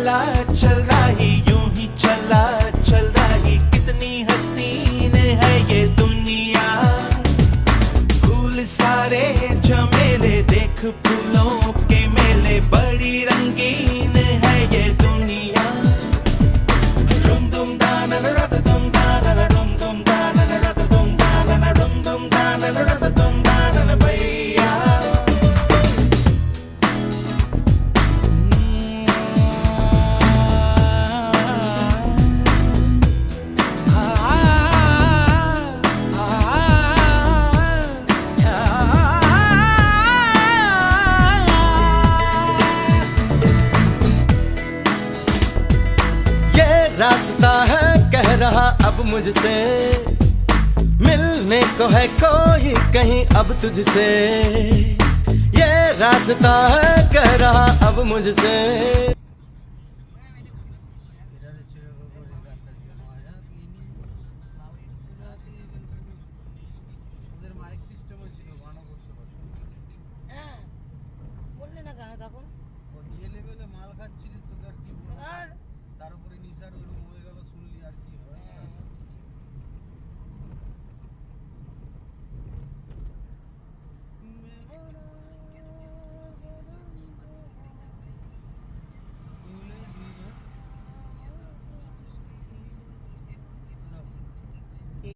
चला चल रही यूं ही चला चल रही, कितनी हसीन है ये दुनिया। फूल सारे झमेले देख फूलों के मेले, बड़ी रंगीन है ये दुनिया। रुम दुम दाना रत दुम दाना रुम दुम दाना रत दुम दाना रुम दुम दाना रत दुम दाना भैया। रास्ता है कह रहा अब मुझसे, मिलने को है कोई कहीं अब तुझसे। ये रास्ता है कह रहा अब मुझसे,